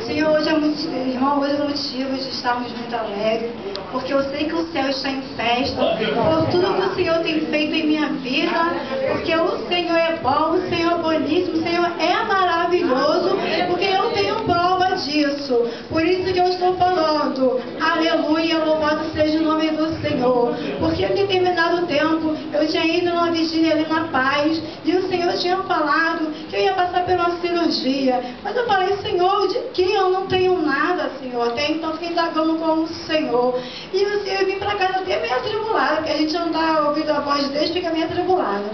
Senhor, hoje é irmão, hoje é motivo de estarmos muito alegres, porque eu sei que o céu está em festa, por tudo que o Senhor tem feito em minha vida, porque o Senhor é bom, o Senhor é boníssimo, o Senhor é maravilhoso, porque eu tenho prova disso. Por isso que eu estou falando, aleluia, louvado seja o nome do Senhor. Porque em determinado tempo, eu tinha ido numa vigília ali na Paz, e o Senhor tinha falado que eu ia passar por uma cirurgia. Mas eu falei, Senhor, de que eu não tenho nada, Senhor? Até então fiquei indagando com o Senhor. E o Senhor vim para casa até meio atribulada, porque a gente não está ouvindo a voz de Deus, fica meio atribulada.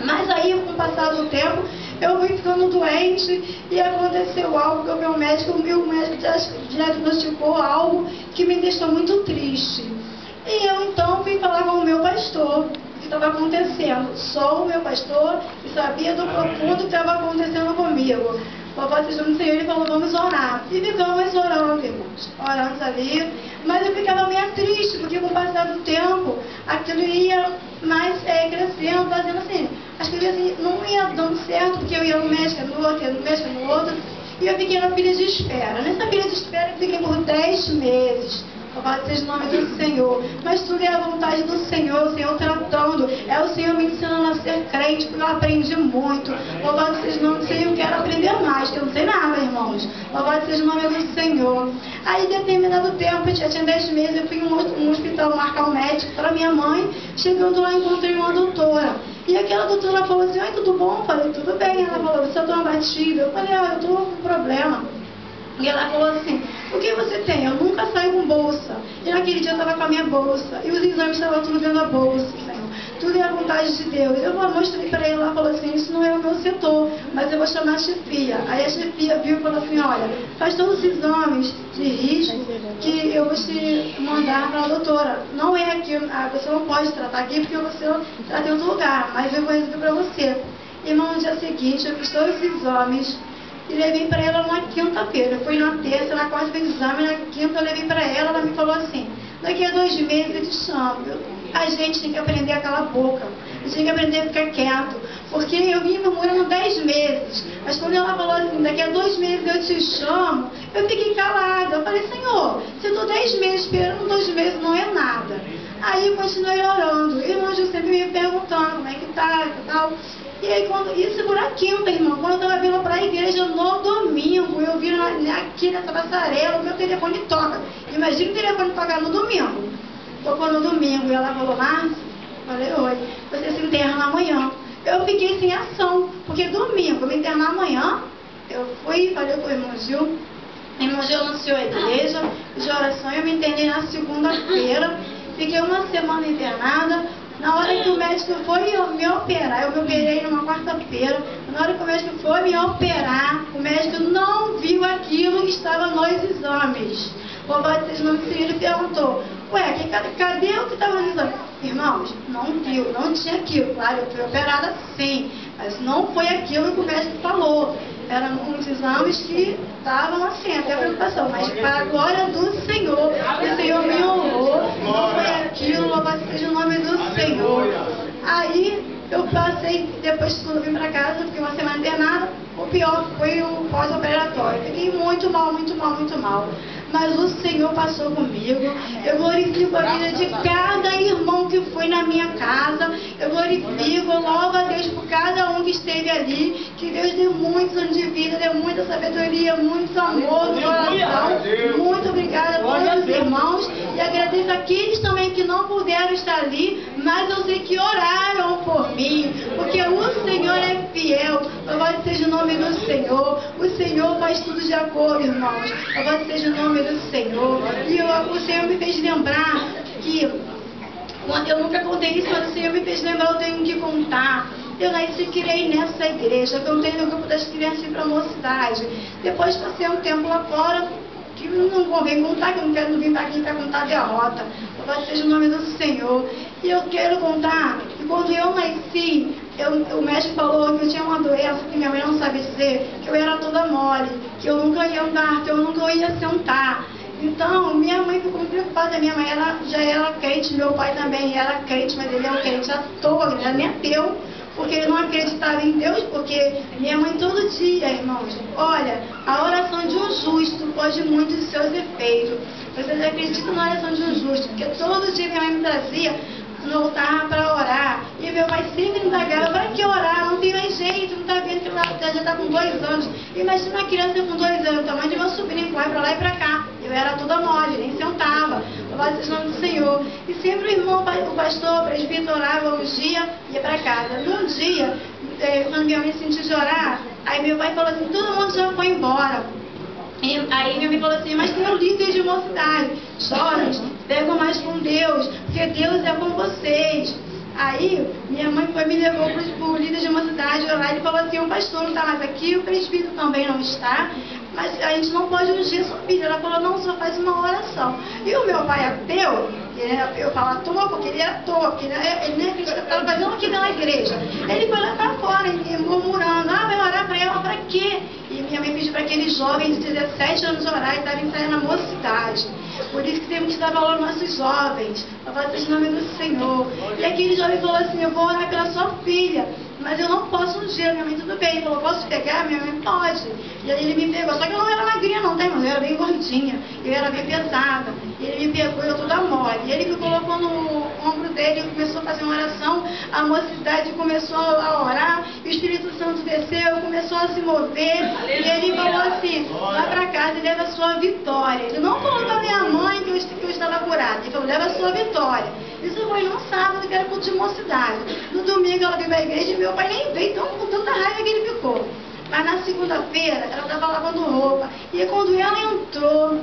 Mas aí, com o passar do tempo, eu fui ficando doente e aconteceu algo que o meu médico diagnosticou algo que me deixou muito triste. E eu então fui falar com o meu pastor o que estava acontecendo. Só o meu pastor que sabia do profundo que estava acontecendo comigo. O papai seja no Senhor, ele falou, vamos orar. E ficamos orando, irmãos. Orando ali. Mas eu ficava meio triste, porque com o passar do tempo, aquilo ia mais crescendo, fazendo assim. As coisas assim, não ia dando certo, porque eu ia no médico, no outro, ia no médico, no outro. E eu fiquei na fila de espera. Nessa fila de espera eu fiquei por 10 meses. Louvado seja o nome do Senhor. Mas tudo é a vontade do Senhor, o Senhor tratando. É o Senhor me ensinando a ser crente, porque eu aprendi muito. Louvado seja o nome do Senhor, eu quero aprender mais, que eu não sei nada, irmãos. Louvado seja o nome do Senhor. Aí, em determinado tempo, já tinha 10 meses, eu fui em um hospital marcar um médico para minha mãe. Chegando lá, encontrei uma doutora. E aquela doutora falou assim, oi, tudo bom? Eu falei, tudo bem. Ela falou, você está abatida? Eu falei, eu estou com um problema. E ela falou assim, o que você tem? Eu nunca saio com bolsa. E naquele dia eu estava com a minha bolsa. E os exames estavam tudo dentro da bolsa, Senhor. Tudo é a vontade de Deus. Eu mostrei para ela, ela falou assim, isso não é o meu setor, mas eu vou chamar a chefia. Aí a chefia viu e falou assim, olha, faz todos os exames de risco que eu vou te mandar para a doutora. Não é aqui, você não pode tratar aqui porque você trata em outro lugar, mas eu vou resolver para você. Irmão, no dia seguinte eu fiz todos os exames e levei para ela na quinta-feira. Eu fui na terça, na quarta fiz exame, na quinta eu levei para ela, ela me falou assim, daqui a 2 meses eu te chamo. A gente tem que aprender a calar a boca, a gente tem que aprender a ficar quieto, porque eu vim murmurando 10 meses, mas quando ela falou assim, daqui a 2 meses eu te chamo, eu fiquei calada. Eu falei, Senhor, se eu estou 10 meses esperando, 2 meses não é nada. Aí eu continuei orando, e o anjo sempre me perguntando como é que tá e tal. E aí, isso por a quinta, irmão, quando eu estava vindo para a igreja no domingo, eu vi aqui nessa passarela, o meu telefone toca. Imagina o telefone tocar no domingo. Tocou no domingo e ela falou, Márcia, falei, oi, você se interna amanhã. Eu fiquei sem ação, porque domingo, eu me internar amanhã, eu fui, falei com o irmão Gil anunciou a igreja de oração, eu me internei na segunda-feira, fiquei uma semana internada. Na hora que o médico foi me operar, eu me operei numa quarta-feira, na hora que o médico foi me operar, o médico não viu aquilo que estava nos exames. O louvado seja o nome do Senhor, ele perguntou, ué, cadê o que estava nos exames? Irmãos, não viu, não tinha aquilo. Claro, eu fui operada sim, mas não foi aquilo que o médico falou. Eram uns exames que estavam assim, até a preocupação, mas para a glória do Senhor, o Senhor me honrou, não foi aquilo, louvado seja o nome do Senhor. Aí eu passei, depois quando eu vim para casa, fiquei uma semana internada, o pior foi o pós-operatório. Fiquei muito mal, muito mal, muito mal. Mas o Senhor passou comigo. Eu glorifico a vida de cada irmão que foi na minha casa. Eu glorifico, eu louvo a Deus por cada um que esteve ali. Que Deus deu muitos anos de vida, deu muita sabedoria, muito amor no coração. Muito obrigada a todos os irmãos. E agradeço aqueles também que não puderam estar ali, mas eu sei que oraram por mim. Porque o Senhor é fiel. Louvado seja o nome do Senhor. O Senhor faz tudo de acordo, irmãos. Louvado seja o nome do Senhor. E o Senhor me fez lembrar que, eu nunca contei isso, mas o Senhor me fez lembrar, eu tenho que contar. Eu nasci e criei nessa igreja, cantei no grupo das crianças para a mocidade. Depois passei um tempo lá fora, que não convém contar, que eu não quero vir aqui para contar a derrota. Louvado seja o nome do Senhor. E eu quero contar que quando eu nasci, o médico falou que eu tinha uma doença que minha mãe não sabe dizer, que eu era toda mole, que eu nunca ia andar, que eu nunca ia sentar. Então, minha mãe ficou muito preocupada. Minha mãe já era crente, meu pai também era crente, mas ele é um crente à toa, ele era nem ateu, porque ele não acreditava em Deus, porque minha mãe todo dia, irmãos, olha, a oração de um justo foge muito dos seus efeitos. Vocês acreditam na oração de um justo, porque todo dia minha mãe me trazia no altar para orar, e meu pai sempre me indagava: para que orar? Não tem mais jeito, não está vendo que ela já está com 2 anos. Imagina uma criança com 2 anos, o tamanho de meu sobrinho, corre para lá e para cá. Eu era toda mole, nem sentava. Louvado seja o nome do Senhor. E sempre o irmão, o pastor, o presbítero orava um dia e ia para casa. Num dia, quando minha mãe sentiu de orar, aí meu pai falou assim: todo mundo já foi embora. E aí minha mãe falou assim: mas tem um líder de mocidade, jovens, pegam mais com Deus, porque Deus é com vocês. Aí minha mãe me levou para o líder de mocidade orar, e ele falou assim: o pastor não está mais aqui, o presbítero também não está, mas a gente não pode ungir sua filha. Ela falou: não, só faz uma oração. E o meu pai ateu, eu falo à toa porque ele era ateu, porque ele nem acredita que estava fazendo aquilo na igreja. Ele foi lá para fora, murmurando: vai orar para ela para quê? E minha mãe pediu para aqueles jovens de 17 anos orar e estavam ensaiando a mocidade. Por isso que temos que dar valor aos nossos jovens. Louvado seja o nome do Senhor. E aquele jovem falou assim: eu vou orar pela sua filha, mas eu não posso ungir. Minha mãe: tudo bem. Ele falou: posso pegar? Minha mãe: pode. E aí ele me pegou. Só que eu não era magrinha não, tá, irmão? Eu era bem gordinha. Eu era bem pesada. E ele me pegou e eu toda mole. E ele me colocou no ombro dele e começou a fazer uma oração. A mocidade começou a orar. O Espírito Santo desceu, começou a se mover. E ele falou assim: vai pra casa e leva a sua vitória. Ele não falou pra minha mãe que eu estava curada. Ele falou: leva a sua vitória. Isso foi no sábado, que era culto de mocidade. No domingo ela veio pra igreja e meu pai nem veio, então com tanta raiva que ele ficou. Mas na segunda-feira ela estava lavando roupa. E quando ela entrou,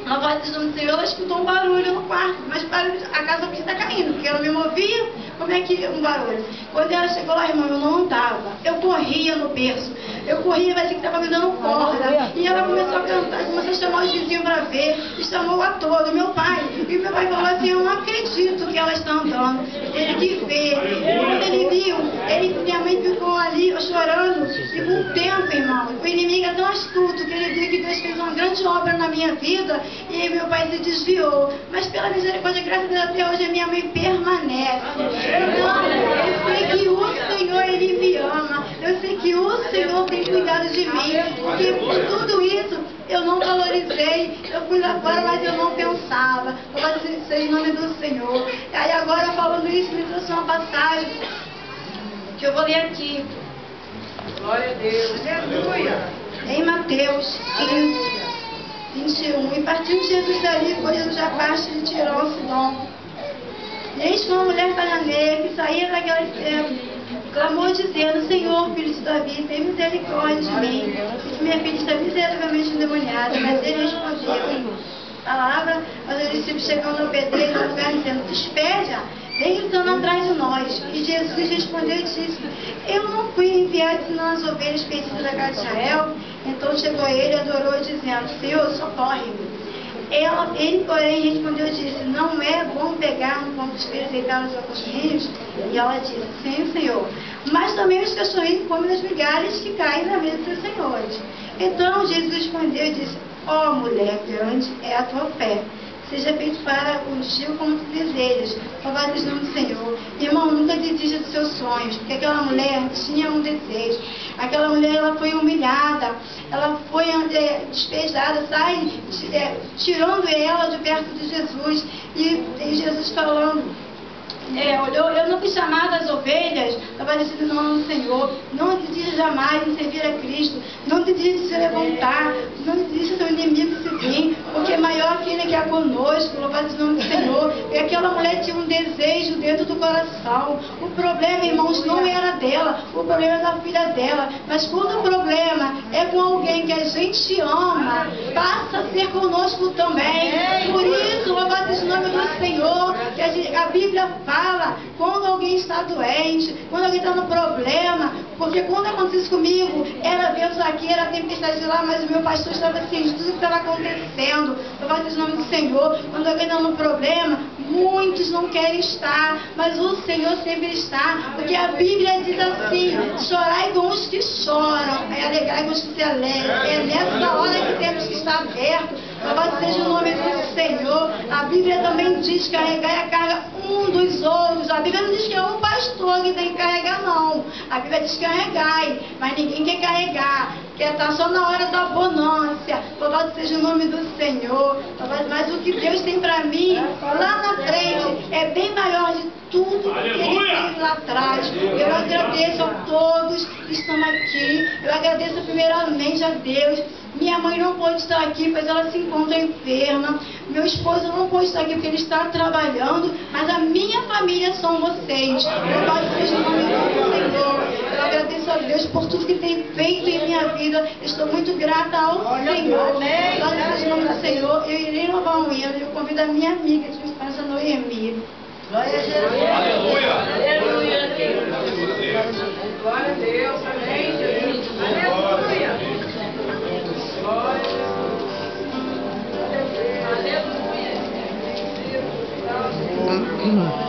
louvado seja o nome do Senhor, ela escutou um barulho no quarto. Mas barulho, a casa podia estar caindo, porque ela me movia. Como é que um barulho? Quando ela chegou lá, irmão, eu não andava. Eu corria no berço. Eu corria, parecia que estava me dando corda. E ela começou a cantar, começou a chamar os vizinhos para ver. E chamou a todo, meu pai. E meu pai falou assim: eu não acredito que ela está andando. Ele que vê. E quando ele viu, minha mãe ficou ali chorando. E com o tempo, irmão, o inimigo é tão astuto que ele viu que Deus fez uma grande obra na minha vida. E meu pai se desviou. Mas pela misericórdia e graça de Deus, até hoje a minha mãe permanece. Então, eu sei que o Senhor, Ele me ama. Eu sei que o Senhor tem cuidado de mim. Porque por tudo isso, eu não valorizei. Eu fui lá fora, mas eu não pensava. Louvado seja o nome do Senhor. E aí agora, falando isso, me trouxe uma passagem que eu vou ler aqui. Glória a Deus. Aleluia. Em Mateus 15, 21. E partiu Jesus dali, correndo já parte de Tirão ao Sidom. E eis que uma mulher cananeia que saía daquela terra clamou dizendo: Senhor, filho de Davi, tem misericórdia de mim, porque minha filha está miseravelmente endemoniada. Mas ele respondeu palavra aos seus discípulos, chegando ao pedreiro ao lugar, dizendo: despede-a, vem gritando atrás de nós. E Jesus respondeu e disse: eu não fui enviado senão as ovelhas perdidas da casa de Israel. Então chegou ele e adorou, dizendo: Senhor, socorre-me. Ele, porém, respondeu e disse: não é bom pegar um pão dos filhos e deitar nos cachorrinhos? E ela disse: sim, Senhor, mas também os cachorrinhos comem das migalhas que caem na mesa dos seus senhores. Então Jesus respondeu e disse: ó mulher, grande é a tua fé, seja feito para contigo como tu desejas. Louvado seja o nome do Senhor. Irmão, nunca desista dos seus sonhos, porque aquela mulher tinha um desejo. Aquela mulher, ela foi humilhada, ela foi despejada, tirando ela de perto de Jesus. E Jesus falando: eu não fui chamada às ovelhas, estava dizendo o nome do Senhor. Não desista jamais em servir a Cristo. Não desista de se levantar. Não desista do inimigo se vir, porque maior aquele que é conosco. Louvado seja o nome do Senhor. E aquela mulher tinha um desejo dentro do coração. O problema, irmãos, não era dela. O problema era da filha dela. Mas quando o problema é com alguém que a gente ama, passa a ser conosco também. Por isso, louvado seja o nome do Senhor, que a Bíblia fala quando alguém está doente, quando alguém está no problema. Porque quando aconteceu isso comigo, era vento aqui, era tempestade lá, mas o meu pastor estava ciente de tudo que estava acontecendo. Louvado seja o nome do Senhor. Quando alguém está no problema, muitos não querem estar, mas o Senhor sempre está. Porque a Bíblia diz assim: chorai com os que choram, e alegrai com os que se alegram. É nessa hora que temos que estar abertos. Louvado seja o nome do Senhor. A Bíblia também diz: carregai a carga um dos outros. A Bíblia não diz que é um pastor que tem que carregar, não. A Bíblia diz: carregai, mas ninguém quer carregar, quer estar só na hora da bonância. Louvado Louvado seja o nome do Senhor. Mas o que Deus tem para mim, lá na frente, é bem maior de tudo que Ele fez lá atrás. Eu agradeço a todos que estão aqui. Eu agradeço primeiramente a Deus. Minha mãe não pôde estar aqui, pois ela se encontra enferma. Meu esposo não pôde estar aqui porque ele está trabalhando. Mas a minha família são vocês. Louvado seja o nome do Senhor. Eu agradeço a Deus por tudo que tem feito em minha vida. Estou muito grata ao Senhor. Louvado seja o nome do Senhor. Eu irei louvar um hino. Eu convido a minha amiga de Esperança, Noemi. Glória a Jesus. Aleluia. Aleluia. Glória a Deus. Amém, Jesus. Aleluia. Glória a Jesus. Aleluia.